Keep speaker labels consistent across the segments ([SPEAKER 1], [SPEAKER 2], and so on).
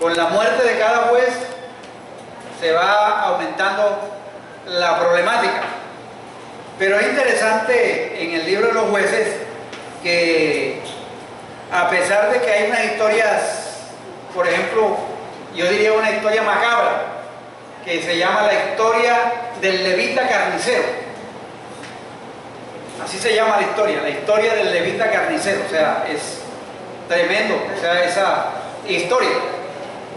[SPEAKER 1] Con la muerte de cada juez se va aumentando la problemática. Pero es interesante en el libro de los jueces que, a pesar de que hay unas historias, por ejemplo, yo diría una historia macabra, que se llama la historia del levita carnicero. Así se llama la historia del levita carnicero. O sea, es tremendo, o sea, esa historia.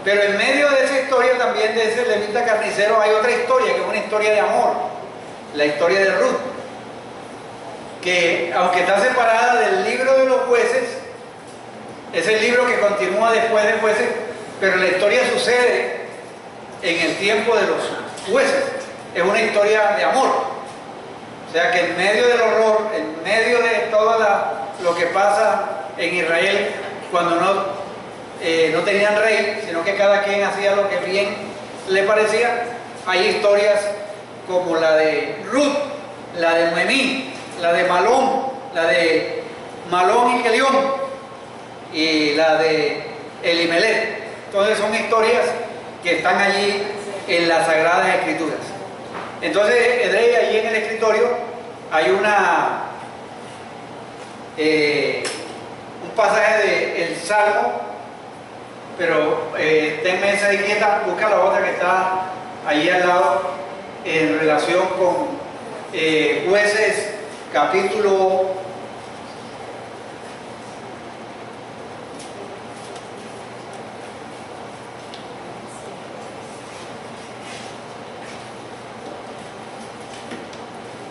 [SPEAKER 1] Pero en medio de esa historia también, de ese levita carnicero, hay otra historia, que es una historia de amor, la historia de Ruth, que aunque está separada del libro de los jueces, es el libro que continúa después de jueces, pero la historia sucede en el tiempo de los jueces. Es una historia de amor. O sea que en medio del horror, en medio de todo lo que pasa en Israel, cuando no tenían rey, sino que cada quien hacía lo que bien le parecía, hay historias como la de Ruth, la de Noemí, la de Malón y Kelión, y la de Elimelech. Entonces son historias que están allí en las Sagradas Escrituras. Entonces, Edrey, allí en el escritorio hay un pasaje del Salmo, pero tenme esa quieta, busca la otra que está allí al lado en relación con Jueces capítulo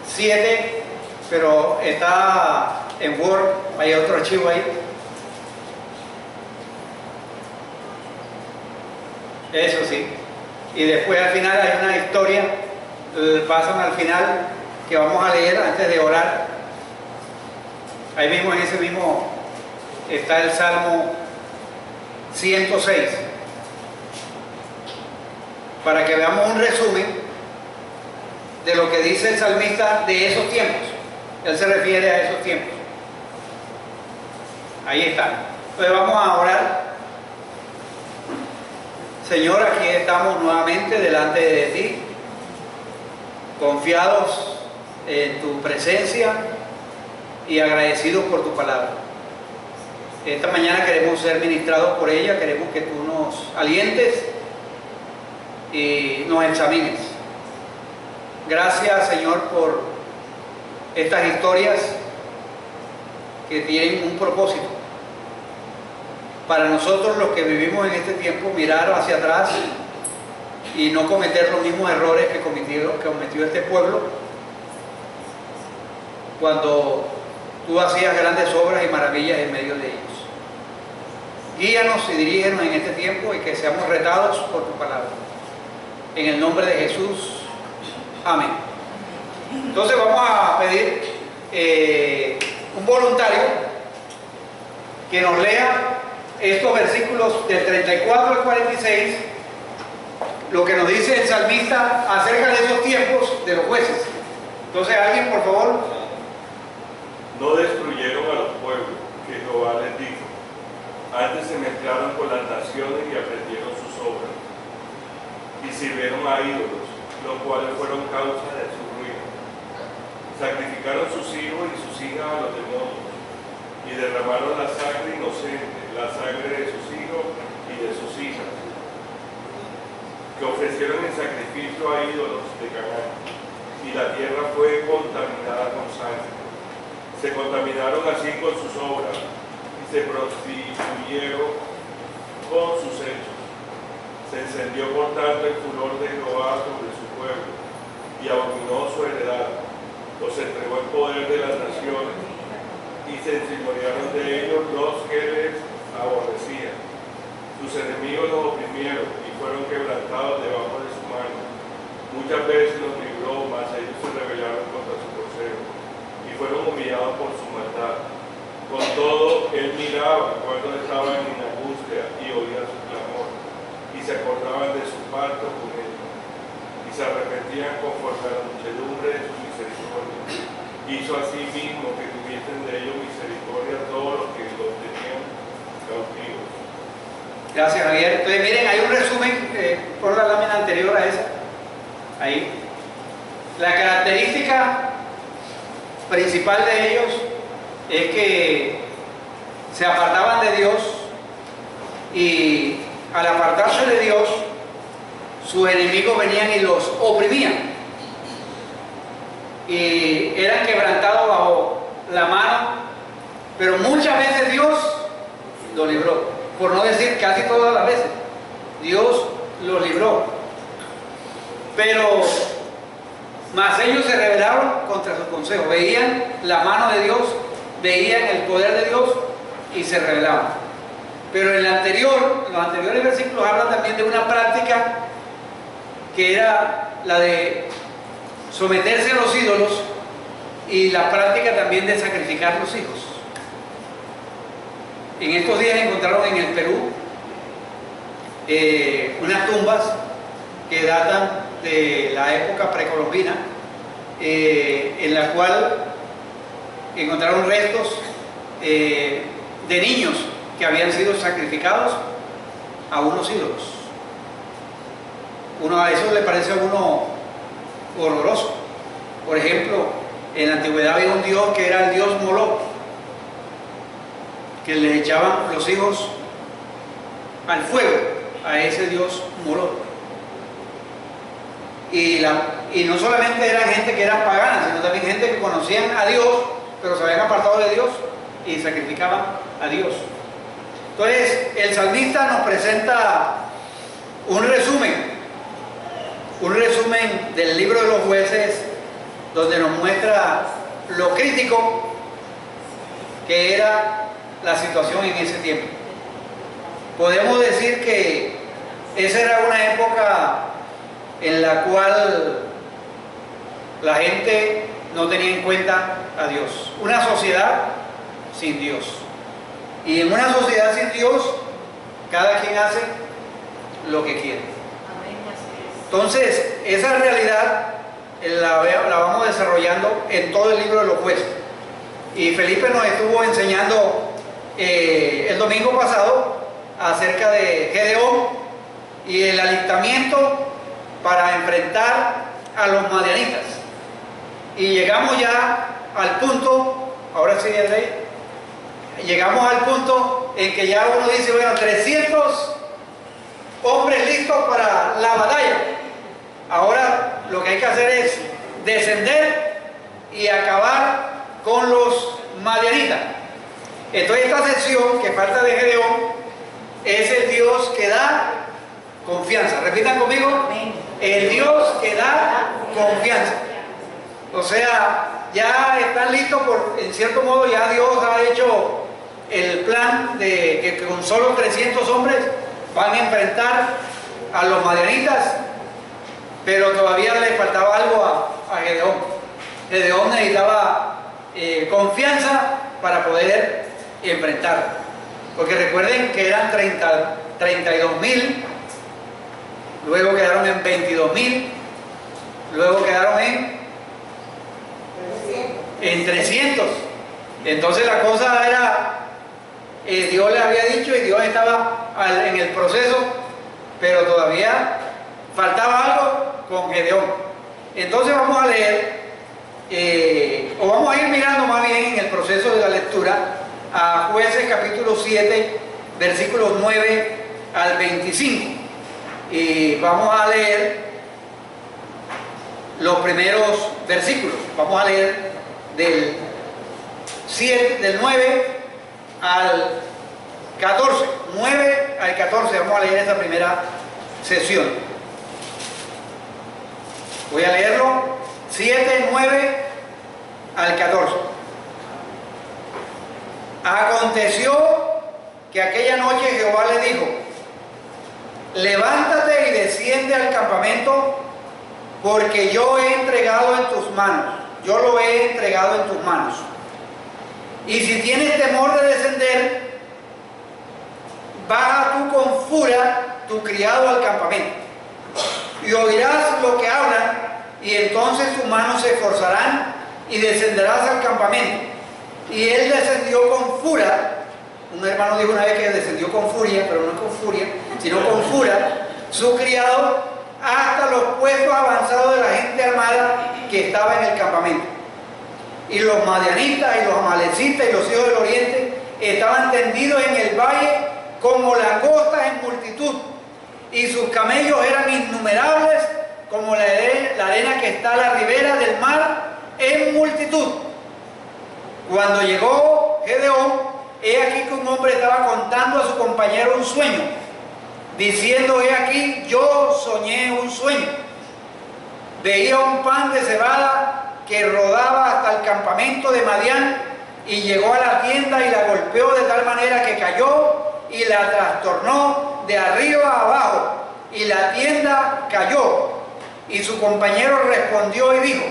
[SPEAKER 1] 7, pero está en Word, hay otro archivo ahí. Eso sí. Y después al final hay una historia, pasan al final, que vamos a leer antes de orar. Ahí mismo, en ese mismo, está el Salmo 106. Para que veamos un resumen de lo que dice el salmista de esos tiempos. Él se refiere a esos tiempos. Ahí está. Entonces vamos a orar. Señor, aquí estamos nuevamente delante de ti, confiados en tu presencia y agradecidos por tu palabra. Esta mañana queremos ser ministrados por ella, queremos que tú nos alientes y nos examines. Gracias, Señor, por estas historias que tienen un propósito. Para nosotros, los que vivimos en este tiempo, mirar hacia atrás y no cometer los mismos errores que cometió este pueblo cuando tú hacías grandes obras y maravillas en medio de ellos. Guíanos y dirígenos en este tiempo y que seamos retados por tu palabra. En el nombre de Jesús. Amén. Entonces vamos a pedir un voluntario que nos lea estos versículos del 34 al 46, lo que nos dice el salmista acerca de esos tiempos de los jueces. Entonces, alguien, por favor.
[SPEAKER 2] No destruyeron a los pueblos, que Jehová les dijo. Antes se mezclaron con las naciones y aprendieron sus obras. Y sirvieron a ídolos, los cuales fueron causa de su ruina. Sacrificaron sus hijos y sus hijas a los demonios, y derramaron la sangre inocente, la sangre de sus hijos y de sus hijas, que ofrecieron en sacrificio a ídolos de Canaán, y la tierra fue contaminada con sangre. Se contaminaron así con sus obras, y se prostituyeron con sus hechos. Se encendió por tanto el furor de Jehová sobre su pueblo, y abominó su heredad, los entregó en poder de las naciones, y se enseñorearon de ellos los que les aborrecían. Sus enemigos los oprimieron, y fueron quebrantados debajo de su mano. Muchas veces los libró, mas ellos se rebelaron contra su consejo, y fueron humillados por su maldad. Con todo, él miraba cuando estaban en angustia, y oía su clamor, y se acordaban de su pacto con él, y se arrepentían conforme a la muchedumbre de su misericordia. Hizo así mismo que tuviesen de ellos misericordia todos los que los tenían cautivos.
[SPEAKER 1] Gracias, Javier. Entonces, miren, hay un resumen por la lámina anterior a esa. Ahí. La característica principal de ellos es que se apartaban de Dios, y al apartarse de Dios, sus enemigos venían y los oprimían. Y eran quebrantados bajo la mano, pero muchas veces Dios los libró. Por no decir casi todas las veces, Dios los libró. Pero más ellos se rebelaron contra sus consejos. Veían la mano de Dios, veían el poder de Dios y se rebelaban. Pero en los anteriores versículos hablan también de una práctica que era la de someterse a los ídolos, y la práctica también de sacrificar los hijos. En estos días encontraron en el Perú unas tumbas que datan de la época precolombina, en la cual encontraron restos de niños que habían sido sacrificados a unos ídolos. A eso le parece a uno horroroso. Por ejemplo, en la antigüedad había un dios que era el dios Moloch, que les echaban los hijos al fuego a ese dios Moloch. Y no solamente eran gente que eran paganas, sino también gente que conocían a Dios, pero se habían apartado de Dios y sacrificaban a Dios. Entonces, el salmista nos presenta un resumen del libro de los jueces, donde nos muestra lo crítico que era la situación en ese tiempo. Podemos decir que esa era una época en la cual la gente no tenía en cuenta a Dios. Una sociedad sin Dios. Y en una sociedad sin Dios, cada quien hace lo que quiere. Entonces, esa realidad la vamos desarrollando en todo el libro de los jueces. Y Felipe nos estuvo enseñando el domingo pasado acerca de Gedeón y el alistamiento para enfrentar a los madianitas. Y llegamos ya al punto, ahora sí, el rey, llegamos al punto en que ya uno dice, bueno, 300 hombres listos para la batalla. Ahora lo que hay que hacer es descender y acabar con los madianitas. Entonces, esta sección que falta de Gedeón es el Dios que da confianza. Repitan conmigo: el Dios que da confianza. O sea, ya están listos, en cierto modo ya Dios ha hecho el plan de que con solo 300 hombres van a enfrentar a los madianitas, pero todavía le faltaba algo a Gedeón. Gedeón necesitaba confianza para poder enfrentar, porque recuerden que eran 32.000, luego quedaron en 22.000, luego quedaron en 300. Entonces la cosa era, Dios le había dicho y Dios estaba en el proceso, pero todavía faltaba algo con Gedeón. Entonces vamos a leer, o vamos a ir mirando más bien en el proceso de la lectura a Jueces capítulo 7, versículos 9 al 25. Y vamos a leer los primeros versículos. Vamos a leer del 9 al 14. 9 al 14 vamos a leer esta primera sesión. Voy a leerlo 7, 9 al 14. Aconteció que aquella noche Jehová le dijo: levántate y desciende al campamento, porque yo he entregado en tus manos, yo lo he entregado en tus manos. Y si tienes temor de descender, baja tú con furia tu criado al campamento, y oirás lo que hablan, y entonces tus manos se esforzarán y descenderás al campamento. Y él descendió con furia un hermano dijo una vez que descendió con furia, pero no con furia, sino con furia, su criado, hasta los puestos avanzados de la gente armada que estaba en el campamento. Y los madianitas y los amalecitas y los hijos del oriente estaban tendidos en el valle como langostas en multitud, y sus camellos eran innumerables como la arena que está a la ribera del mar en multitud. Cuando llegó Gedeón, he aquí que un hombre estaba contando a su compañero un sueño, diciendo: he aquí, yo soñé un sueño. Veía un pan de cebada que rodaba hasta el campamento de Madián, y llegó a la tienda y la golpeó de tal manera que cayó y la trastornó de arriba a abajo, y la tienda cayó. Y su compañero respondió y dijo: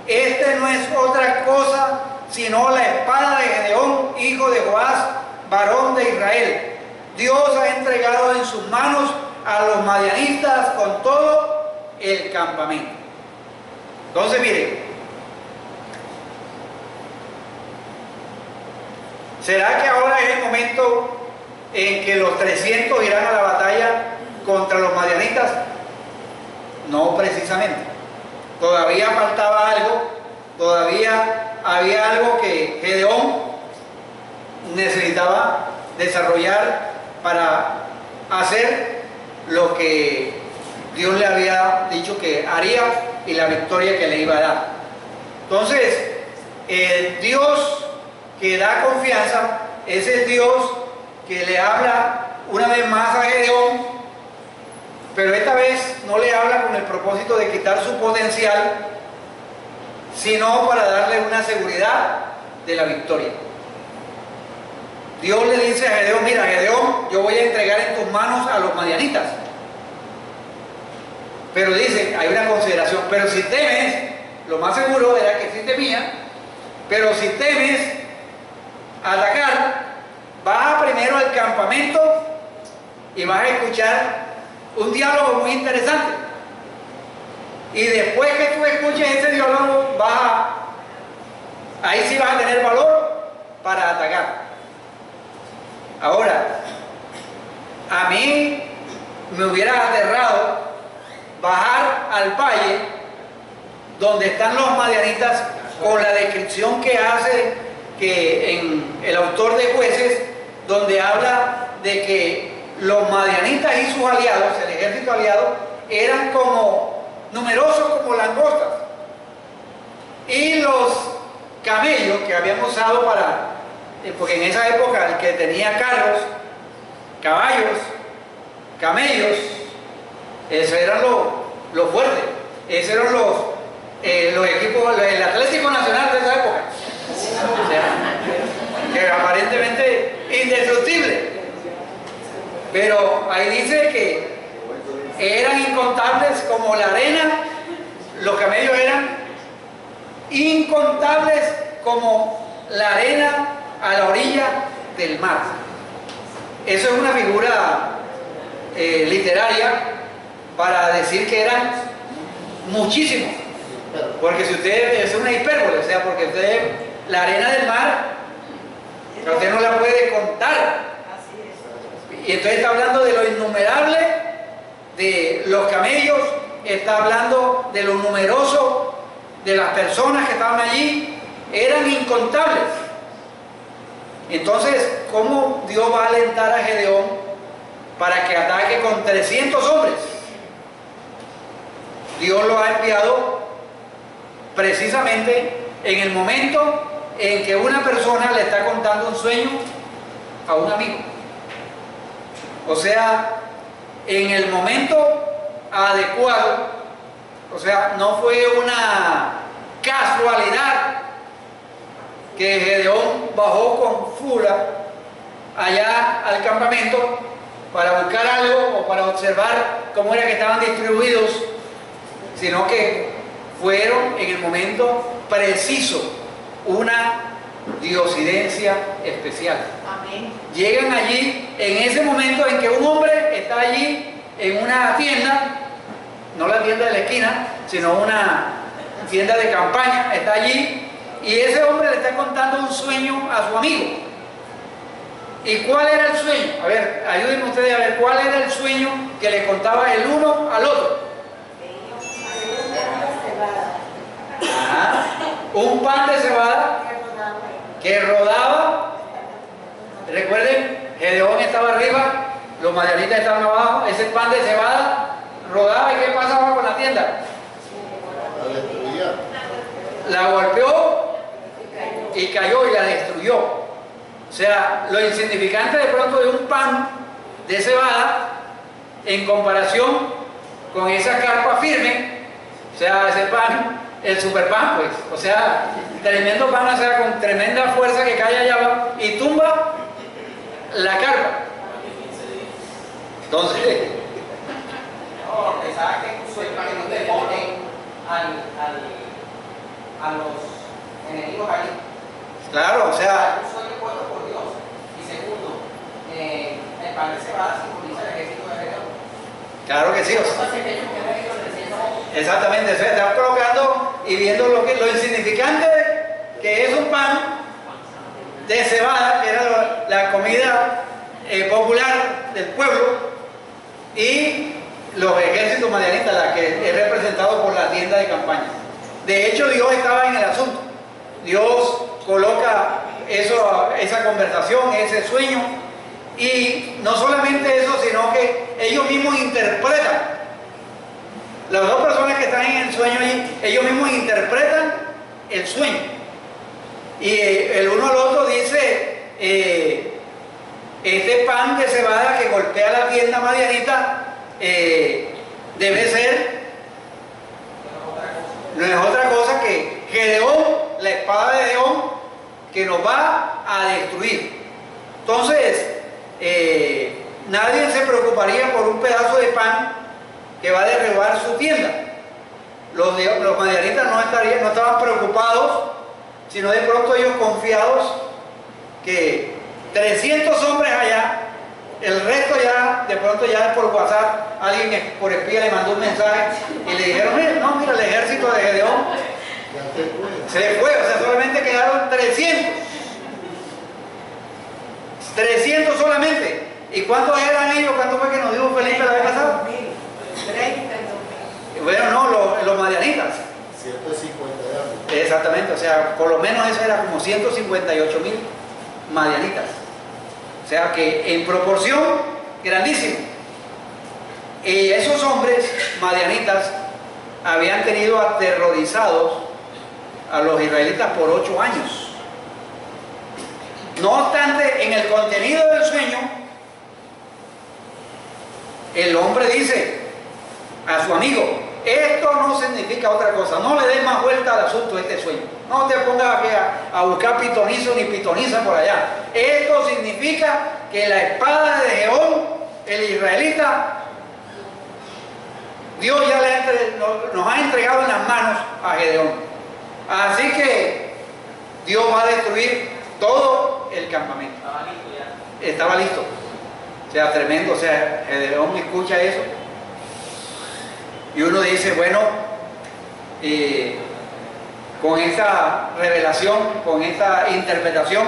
[SPEAKER 1] este no es otra cosa sino la espada de Gedeón, hijo de Joás, varón de Israel. Dios ha entregado en sus manos a los madianitas con todo el campamento. Entonces, mire, ¿será que ahora es el momento en que los 300 irán a la batalla contra los madianitas? No precisamente. Todavía faltaba algo, todavía había algo que Gedeón necesitaba desarrollar para hacer lo que Dios le había dicho que haría y la victoria que le iba a dar. Entonces, Dios que da confianza es el Dios que le habla una vez más a Gedeón, pero esta vez no le habla con el propósito de quitar su potencial, sino para darle una seguridad de la victoria. Dios le dice a Gedeón: mira, Gedeón, yo voy a entregar en tus manos a los madianitas. Pero dice, hay una consideración: pero si temes, lo más seguro era que sí temía, pero si temes atacar, vas primero al campamento y vas a escuchar un diálogo muy interesante. Y después que tú escuches ese diálogo, ahí sí vas a tener valor para atacar. Ahora, a mí me hubiera aterrado bajar al valle donde están los madianitas, con la descripción que hace que en el autor de Jueces, donde habla de que los madianitas y sus aliados, el ejército aliado, eran como numerosos como langostas, y los camellos que habían usado porque en esa época el que tenía carros, caballos, camellos, esos eran los fuertes, esos eran los equipos, el Atlético Nacional de esa época, o sea, que aparentemente indestructible, pero ahí dice que eran incontables como la arena, los camellos eran incontables como la arena a la orilla del mar. Eso es una figura literaria para decir que eran muchísimos, porque si usted, es una hipérbole, o sea, porque usted, la arena del mar, usted no la puede contar, y entonces está hablando de lo innumerable de los camellos, está hablando de lo numeroso de las personas que estaban allí, eran incontables. Entonces, ¿cómo Dios va a alentar a Gedeón para que ataque con 300 hombres? Dios lo ha enviado precisamente en el momento en que una persona le está contando un sueño a un amigo. O sea, en el momento adecuado, o sea, no fue una casualidad que Gedeón bajó con furia allá al campamento para buscar algo o para observar cómo era que estaban distribuidos, sino que fueron en el momento preciso, una diosidencia especial.
[SPEAKER 3] Amén.
[SPEAKER 1] Llegan allí en ese momento en que un hombre está allí en una tienda, no la tienda de la esquina, sino una tienda de campaña, está allí, y ese hombre le está contando un sueño a su amigo. ¿Y cuál era el sueño? A ver, ayúdenme ustedes a ver cuál era el sueño que le contaba el uno al otro. Ajá. Un pan de cebada que rodaba. Recuerden, Gedeón estaba arriba, los madianitas estaban abajo. Ese pan de cebada rodaba. ¿Y qué pasaba con la tienda? La golpeó y cayó y la destruyó. O sea, lo insignificante de pronto de un pan de cebada en comparación con esa carpa firme, o sea, ese pan, el super pan, pues, o sea, tremendo pan, o sea, con tremenda fuerza que cae allá abajo y tumba la carpa. Entonces,
[SPEAKER 3] no, pensaba que para que no te ponen a los enemigos ahí.
[SPEAKER 1] claro, o sea,
[SPEAKER 3] Un sueño puesto por Dios. Y segundo, el pan de cebada simboliza el ejército de Gedeón.
[SPEAKER 1] claro que sí, o sea,
[SPEAKER 3] Entonces, ellos que han ido creciendo.
[SPEAKER 1] exactamente, o sea, están colocando y viendo lo insignificante que es un pan de cebada, que era la comida popular del pueblo, y los ejércitos madianitas, la que es representado por la tienda de campaña. De hecho, Dios estaba en el asunto. Dios coloca esa conversación, ese sueño, y no solamente eso, sino que ellos mismos interpretan. Las dos personas que están en el sueño allí, ellos mismos interpretan el sueño. Y el uno al otro dice, este pan de cebada que golpea la tienda madianita debe ser, no es otra cosa que Gedeón, la espada de Gedeón, que nos va a destruir. Entonces, nadie se preocuparía por un pedazo de pan que va a derribar su tienda. Los madianitas no estaban preocupados, sino de pronto ellos confiados que 300 hombres allá, el resto ya, de pronto ya por WhatsApp, alguien por espía le mandó un mensaje y le dijeron, no, mira, el ejército de Gedeón se fue, o sea, solamente quedaron 300. 300 solamente. ¿Y cuántos eran ellos? ¿Cuánto fue que nos dijo Felipe la vez pasada?
[SPEAKER 4] 32.000.
[SPEAKER 1] Bueno, no, los madianitas.
[SPEAKER 4] 150 años.
[SPEAKER 1] Exactamente, o sea, por lo menos eso era como 158.000 madianitas. O sea que en proporción, grandísimo. Y esos hombres madianitas habían tenido aterrorizados a los israelitas por 8 años. No obstante, en el contenido del sueño, el hombre dice a su amigo, esto no significa otra cosa, no le des más vuelta al asunto de este sueño, no te pongas aquí a buscar pitonizo ni pitoniza por allá. Esto significa que la espada de Gedeón, el israelita, Dios ya nos ha entregado en las manos a Gedeón. Así que Dios va a destruir todo el campamento.
[SPEAKER 3] Estaba listo ya.
[SPEAKER 1] Estaba listo. O sea, tremendo. O sea, Gedeón escucha eso. Y uno dice, bueno, con esta revelación, con esta interpretación,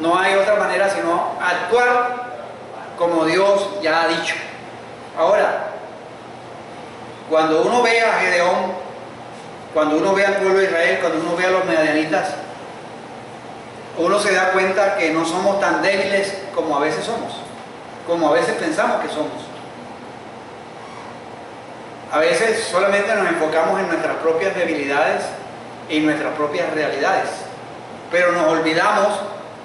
[SPEAKER 1] no hay otra manera sino actuar como Dios ya ha dicho. Ahora, cuando uno ve a Gedeón, cuando uno ve al pueblo de Israel, cuando uno ve a los madianitas, uno se da cuenta que no somos tan débiles como a veces somos, como a veces pensamos que somos. A veces solamente nos enfocamos en nuestras propias debilidades y nuestras propias realidades, pero nos olvidamos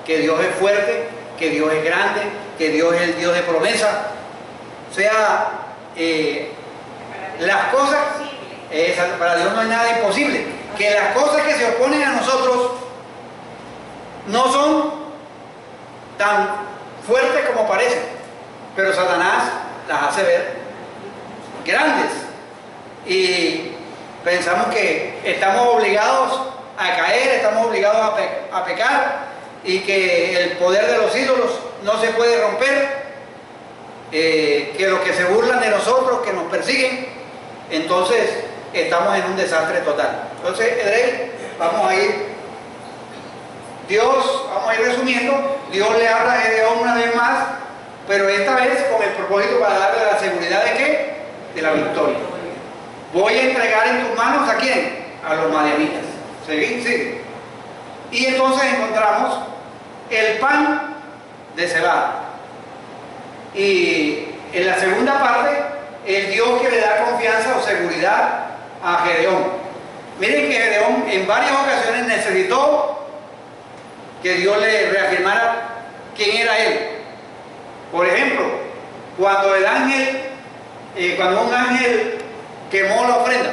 [SPEAKER 1] que Dios es fuerte, que Dios es grande, que Dios es el Dios de promesa. O sea, las cosas, para Dios no hay nada imposible, que las cosas que se oponen a nosotros no son tan fuertes como parecen, pero Satanás las hace ver grandes y pensamos que estamos obligados a caer, estamos obligados a pecar y que el poder de los ídolos no se puede romper, que los que se burlan de nosotros, que nos persiguen, entonces estamos en un desastre total. Entonces, Edrey, vamos a ir resumiendo. Dios le habla a Gedeón una vez más, pero esta vez con el propósito para darle la seguridad de ¿qué? De la victoria. Voy a entregar en tus manos ¿a quién? A los madianitas. ¿Seguí? Sí. Y entonces encontramos el pan de cebada. Y en la segunda parte, el Dios que le da confianza o seguridad a Gedeón. Miren que Gedeón en varias ocasiones necesitó que Dios le reafirmara quién era él. Por ejemplo, cuando el ángel, cuando un ángel quemó la ofrenda,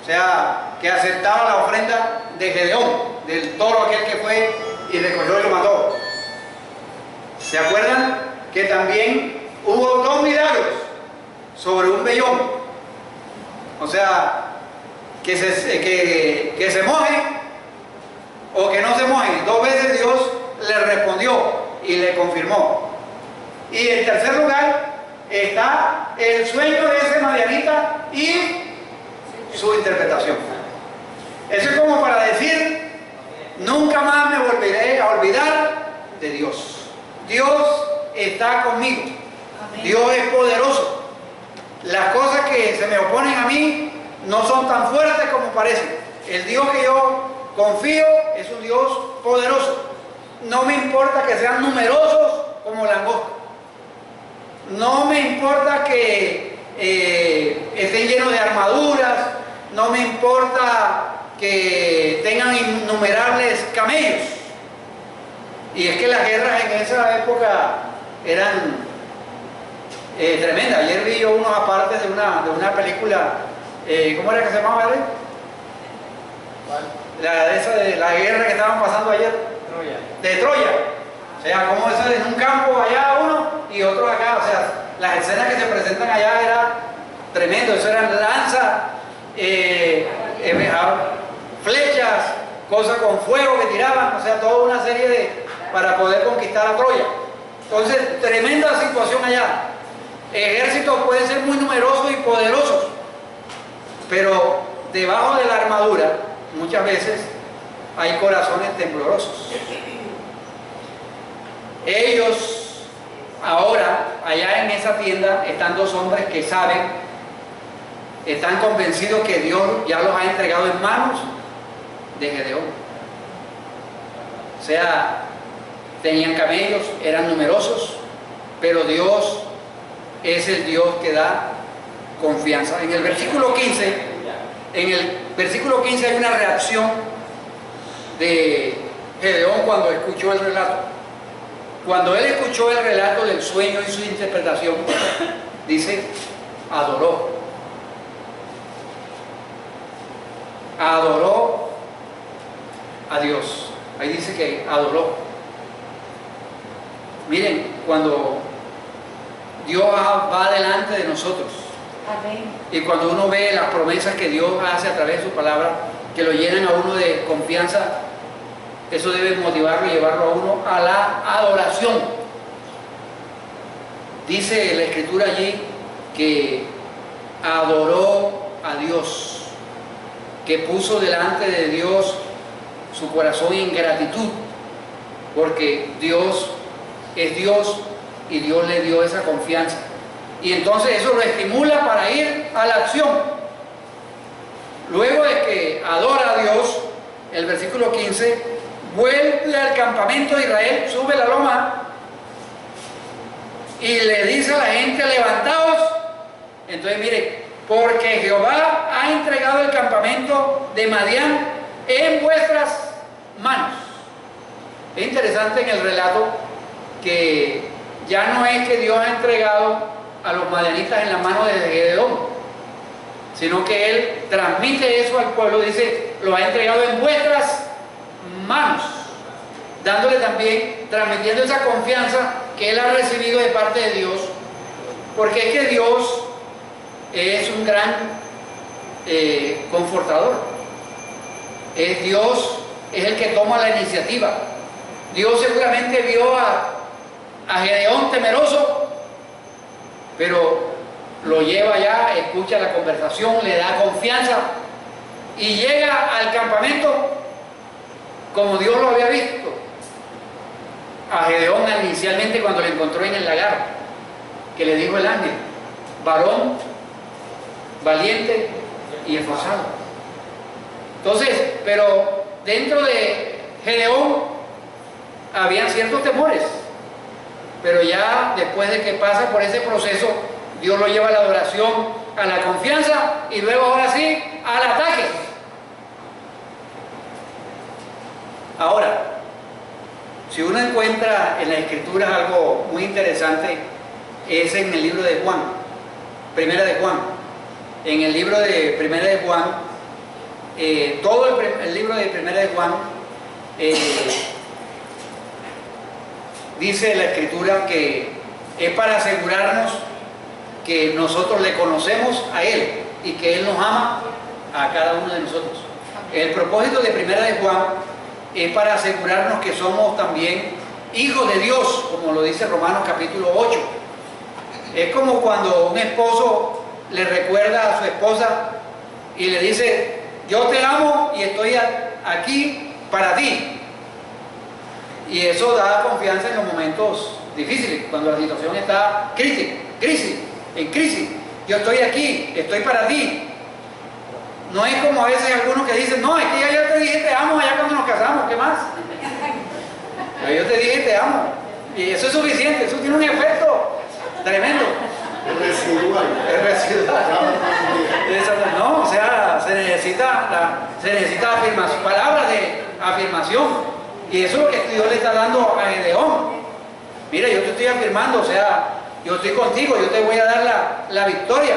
[SPEAKER 1] o sea, que aceptaba la ofrenda de Gedeón, del toro aquel que fue y recogió y lo mató. ¿Se acuerdan que también hubo dos milagros sobre un vellón? O sea, que se moje o que no se moje. Dos veces Dios le respondió y le confirmó. Y en tercer lugar está el sueño de ese madianita y su interpretación. Eso es como para decir, nunca más me volveré a olvidar de Dios. Dios está conmigo. Dios es poderoso. Las cosas que se me oponen a mí no son tan fuertes como parecen. El Dios que yo confío es un Dios poderoso. No me importa que sean numerosos como langostas. No me importa que estén llenos de armaduras. No me importa que tengan innumerables camellos. Y es que las guerras en esa época eran tremendas. Ayer vi yo unos apartes de una película, ¿cómo era que se llamaba? De la guerra que estaban pasando ayer.
[SPEAKER 3] Troya.
[SPEAKER 1] De Troya. O sea, como eso en un campo allá uno y otro acá. O sea, las escenas que se presentan allá eran tremendo. Eso eran lanzas, flechas, cosas con fuego que tiraban. O sea, toda una serie para poder conquistar a Troya. Entonces, tremenda situación allá. Ejércitos pueden ser muy numerosos y poderosos, pero debajo de la armadura muchas veces hay corazones temblorosos. Ellos ahora, allá en esa tienda, están dos hombres que saben, están convencidos que Dios ya los ha entregado en manos de Gedeón. O sea, tenían camellos, eran numerosos, pero Dios es el Dios que da confianza. En el versículo 15, hay una reacción de Gedeón cuando escuchó el relato. Cuando él escuchó el relato del sueño y su interpretación, dice, adoró. Adoró a Dios. Ahí dice que adoró. Miren, cuando Dios va delante de nosotros,
[SPEAKER 5] Amén.
[SPEAKER 1] y cuando uno ve las promesas que Dios hace a través de su palabra, que lo llenan a uno de confianza, eso debe motivarlo y llevarlo a uno a la adoración. Dice la Escritura allí que adoró a Dios, que puso delante de Dios su corazón en gratitud, porque Dios es Dios y Dios le dio esa confianza. Y entonces eso lo estimula para ir a la acción. Luego de que adora a Dios, el versículo 15, vuelve al campamento de Israel, sube la loma y le dice a la gente, levantaos. Entonces mire, porque Jehová ha entregado el campamento de Madián en vuestras manos. Es interesante en el relato que ya no es que Dios ha entregado a los madianitas en la mano de Gedeón, sino que Él transmite eso al pueblo, dice, lo ha entregado en vuestras manos, dándole también, transmitiendo esa confianza que Él ha recibido de parte de Dios, porque es que Dios es un gran confortador. Dios es el que toma la iniciativa. Dios seguramente vio a Gedeón temeroso, pero lo lleva allá, escucha la conversación, le da confianza y llega al campamento como Dios lo había visto. a Gedeón inicialmente cuando lo encontró en el lagar, que le dijo el ángel: varón valiente y esforzado. Entonces, pero dentro de Gedeón habían ciertos temores, pero ya después de que pasa por ese proceso, Dios lo lleva a la adoración, a la confianza y luego ahora sí al ataque. Ahora, si uno encuentra en la Escritura algo muy interesante, es en el libro de Juan, Primera de Juan. En el libro de Primera de Juan, todo el libro de Primera de Juan, dice la Escritura que es para asegurarnos que nosotros le conocemos a Él y que Él nos ama a cada uno de nosotros. El propósito de Primera de Juan es para asegurarnos que somos también hijos de Dios, como lo dice Romanos capítulo 8. Es como cuando un esposo le recuerda a su esposa y le dice: yo te amo y estoy aquí para ti. Y eso da confianza en los momentos difíciles, cuando la situación está en crisis. Yo estoy aquí, estoy para ti. No es como a veces algunos que dicen: no, es que ya yo te dije te amo allá cuando nos casamos, ¿qué más? Yo te dije te amo. Y eso es suficiente, eso tiene un efecto tremendo.
[SPEAKER 4] Es residual.
[SPEAKER 1] Es residual. No, o sea, se necesita afirmación, palabras de afirmación. Y eso es lo que Dios le está dando a Gedeón. Mira, yo te estoy afirmando, o sea, yo estoy contigo, yo te voy a dar la victoria.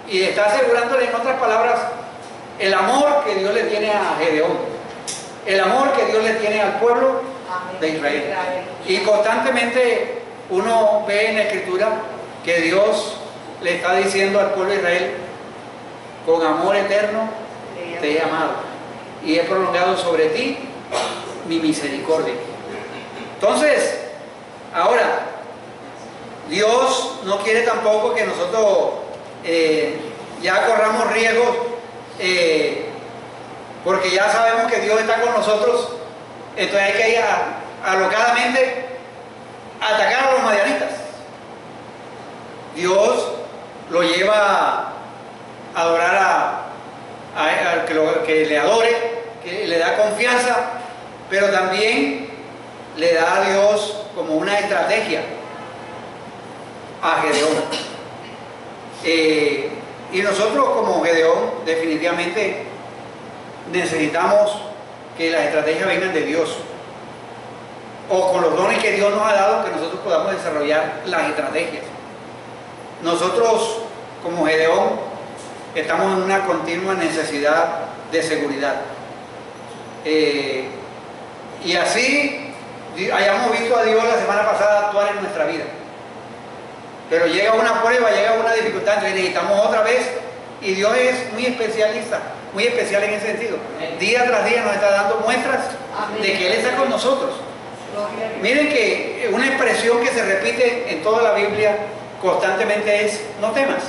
[SPEAKER 1] Y está asegurándole, en otras palabras, el amor que Dios le tiene a Gedeón, el amor que Dios le tiene al pueblo de Israel. Y constantemente uno ve en la Escritura que Dios le está diciendo al pueblo de Israel: con amor eterno te he amado y he prolongado sobre ti mi misericordia. Entonces, ahora, Dios no quiere tampoco que nosotros ya corramos riesgos, porque ya sabemos que Dios está con nosotros. Entonces hay que ir alocadamente a atacar a los madianitas. Dios lo lleva a adorar al que le adore, que le da confianza, pero también le da a Dios como una estrategia a Gedeón. Y nosotros como Gedeón definitivamente necesitamos que las estrategias vengan de Dios, o con los dones que Dios nos ha dado, que nosotros podamos desarrollar las estrategias. Nosotros como Gedeón estamos en una continua necesidad de seguridad, y así hayamos visto a Dios la semana pasada actuar en nuestra vida, pero llega una prueba, llega una dificultad, entonces necesitamos otra vez, y Dios es muy especialista, muy especial en ese sentido. Día tras día nos está dando muestras de que Él está con nosotros. Miren que una expresión que se repite en toda la Biblia constantemente es: no temas,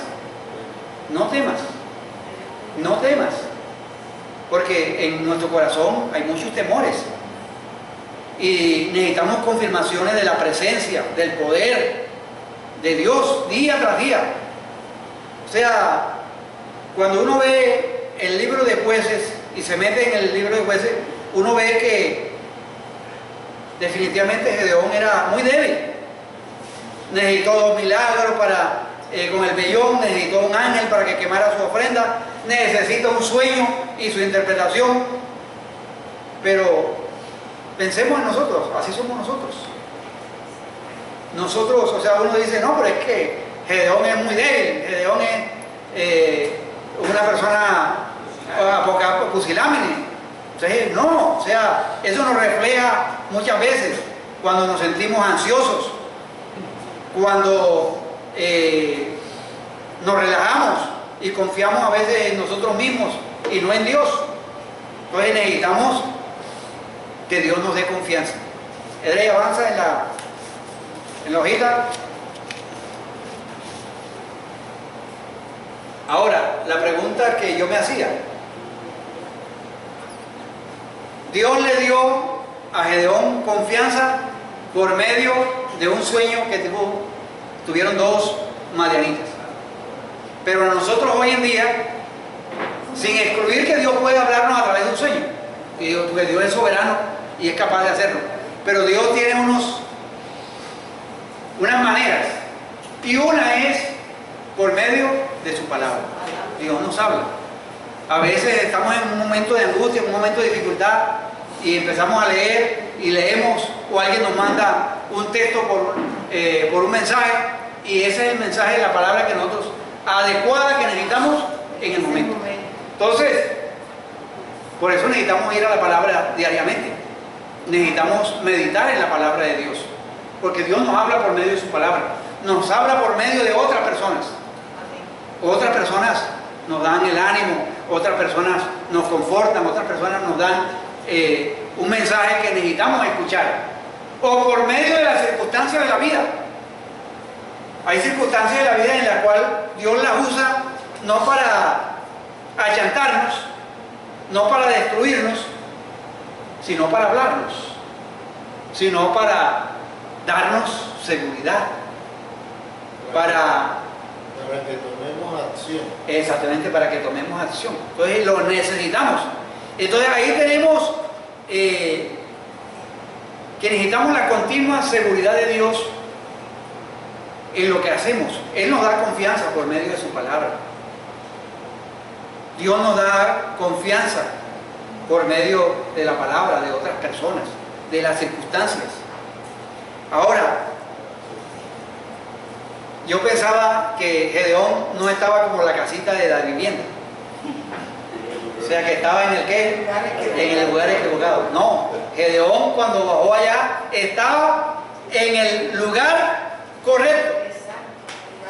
[SPEAKER 1] no temas, no temas, porque en nuestro corazón hay muchos temores y necesitamos confirmaciones de la presencia, del poder de Dios día tras día. O sea, cuando uno ve el libro de Jueces y se mete en el libro de Jueces, uno ve que definitivamente Gedeón era muy débil. Necesitó 2 milagros con el vellón, necesitó un ángel para que quemara su ofrenda, necesita un sueño y su interpretación. Pero pensemos en nosotros, así somos nosotros. Nosotros, o sea, uno dice: no, pero es que Gedeón es muy débil, Gedeón es una persona pusilánime. Entonces, no, o sea, eso nos refleja muchas veces cuando nos sentimos ansiosos, cuando nos relajamos y confiamos a veces en nosotros mismos y no en Dios. Entonces necesitamos que Dios nos dé confianza. Edrey, avanza en la hojita. Ahora, la pregunta que yo me hacía: Dios le dio a Gedeón confianza por medio de un sueño que tuvieron dos madianitas. Pero nosotros hoy en día, sin excluir que Dios puede hablarnos a través de un sueño, porque Dios es soberano y es capaz de hacerlo, pero Dios tiene unas maneras, y una es por medio de su palabra. Dios nos habla. A veces estamos en un momento de angustia, en un momento de dificultad, y empezamos a leer y leemos, o alguien nos manda un texto por un mensaje, y ese es el mensaje, la palabra que nosotros adecuada que necesitamos en el momento. Entonces, por eso necesitamos ir a la palabra diariamente. Necesitamos meditar en la palabra de Dios, porque Dios nos habla por medio de su palabra, nos habla por medio de otras personas. Otras personas nos dan el ánimo, otras personas nos confortan, otras personas nos dan un mensaje que necesitamos escuchar, o por medio de las circunstancias de la vida. Hay circunstancias de la vida en las cuales Dios las usa no para achantarnos, no para destruirnos, sino para hablarnos, sino para darnos seguridad, para
[SPEAKER 4] que tomemos acción.
[SPEAKER 1] Exactamente, para que tomemos acción. Entonces lo necesitamos. Entonces ahí tenemos que necesitamos la continua seguridad de Dios en lo que hacemos. Él nos da confianza por medio de su palabra. Dios nos da confianza por medio de la palabra de otras personas, de las circunstancias. Ahora, yo pensaba que Gedeón no estaba como la casita de la vivienda. O sea, que estaba en el ¿qué? En el lugar equivocado. No, Gedeón cuando bajó allá estaba en el lugar correcto,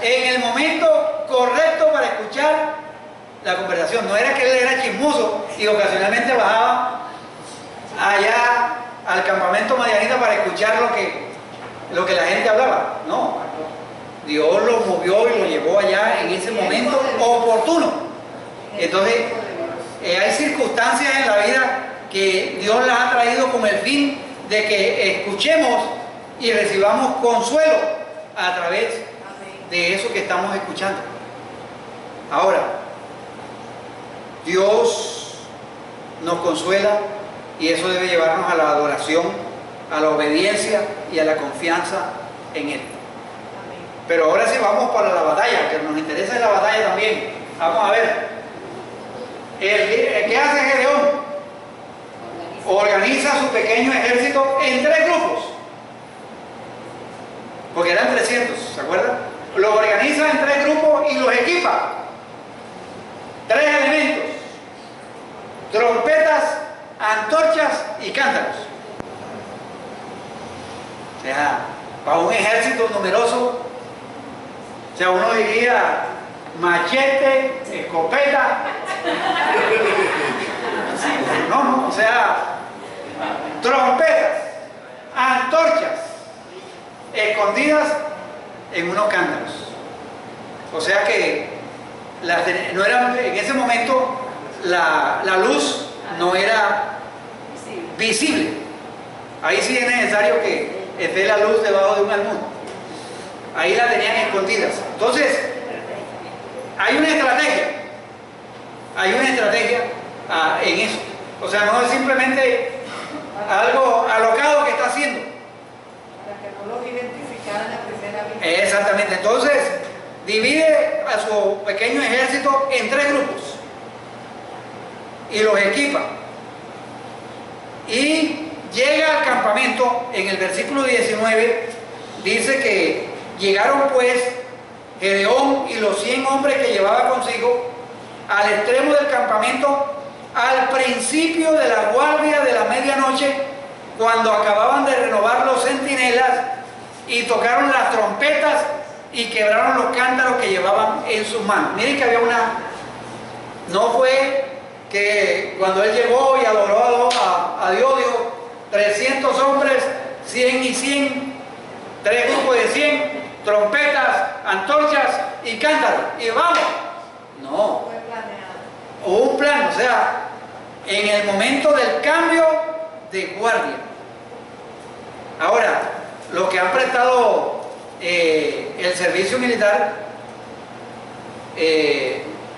[SPEAKER 1] en el momento correcto para escuchar la conversación. No era que él era chismoso y ocasionalmente bajaba allá al campamento madianita para escuchar lo que la gente hablaba. No, Dios lo movió y lo llevó allá en ese momento oportuno. Entonces, hay circunstancias en la vida que Dios las ha traído con el fin de que escuchemos y recibamos consuelo a través de eso que estamos escuchando. Ahora, Dios nos consuela y eso debe llevarnos a la adoración, a la obediencia y a la confianza en Él. Pero ahora sí vamos para la batalla, que nos interesa la batalla también. Vamos a ver. ¿Qué hace Gedeón? Organiza su pequeño ejército en 3 grupos. Porque eran 300, ¿se acuerdan? Los organiza en 3 grupos y los equipa. 3 elementos: trompetas, antorchas y cántaros. O sea, para un ejército numeroso, o sea, uno diría machete, escopeta. No, o sea, trompetas, antorchas, escondidas en unos cántaros. O sea que no era, en ese momento la luz no era visible. Ahí sí es necesario que esté la luz debajo de un almud. Ahí la tenían escondidas. Entonces, hay una estrategia en eso. O sea, no es simplemente algo alocado que está haciendo.
[SPEAKER 5] Para que no los identificaran a primera vista.
[SPEAKER 1] Exactamente. Entonces, divide a su pequeño ejército en 3 grupos y los equipa. Y llega al campamento. En el versículo 19 dice que llegaron pues Gedeón y los 100 hombres que llevaba consigo al extremo del campamento al principio de la guardia de la medianoche, cuando acababan de renovar los centinelas, y tocaron las trompetas y quebraron los cántaros que llevaban en sus manos. Miren que había no fue que cuando él llegó y adoró a Dios, dijo 300 hombres, 100 y 100, 3 grupos de 100, trompetas, antorchas y cántaros, y vamos. No,
[SPEAKER 5] Fue planeado.
[SPEAKER 1] hubo un plan, o sea, en el momento del cambio de guardia. Ahora, los que han prestado el servicio militar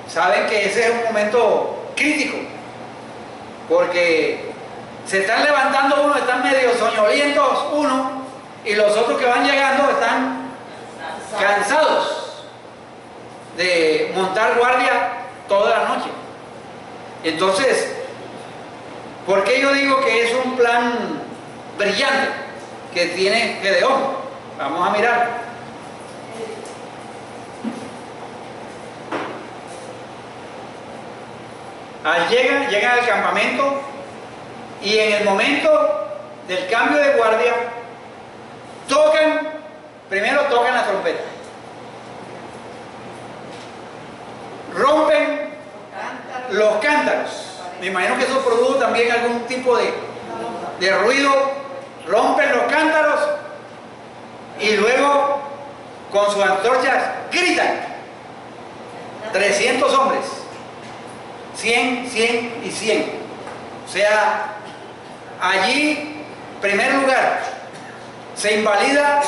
[SPEAKER 1] saben que ese es un momento crítico, porque se están levantando unos, están medio soñolientos unos, y los otros que van llegando están cansados de montar guardia toda la noche. Entonces, ¿por qué yo digo que es un plan brillante que tiene Gedeón? Vamos a mirar. Llegan al campamento y en el momento del cambio de guardia primero tocan la trompeta, rompen los cántaros. Me imagino que eso produce también algún tipo de ruido. Rompen los cántaros y luego con sus antorchas gritan. 300 hombres, 100, 100 y 100. O sea, allí, en primer lugar, se invalida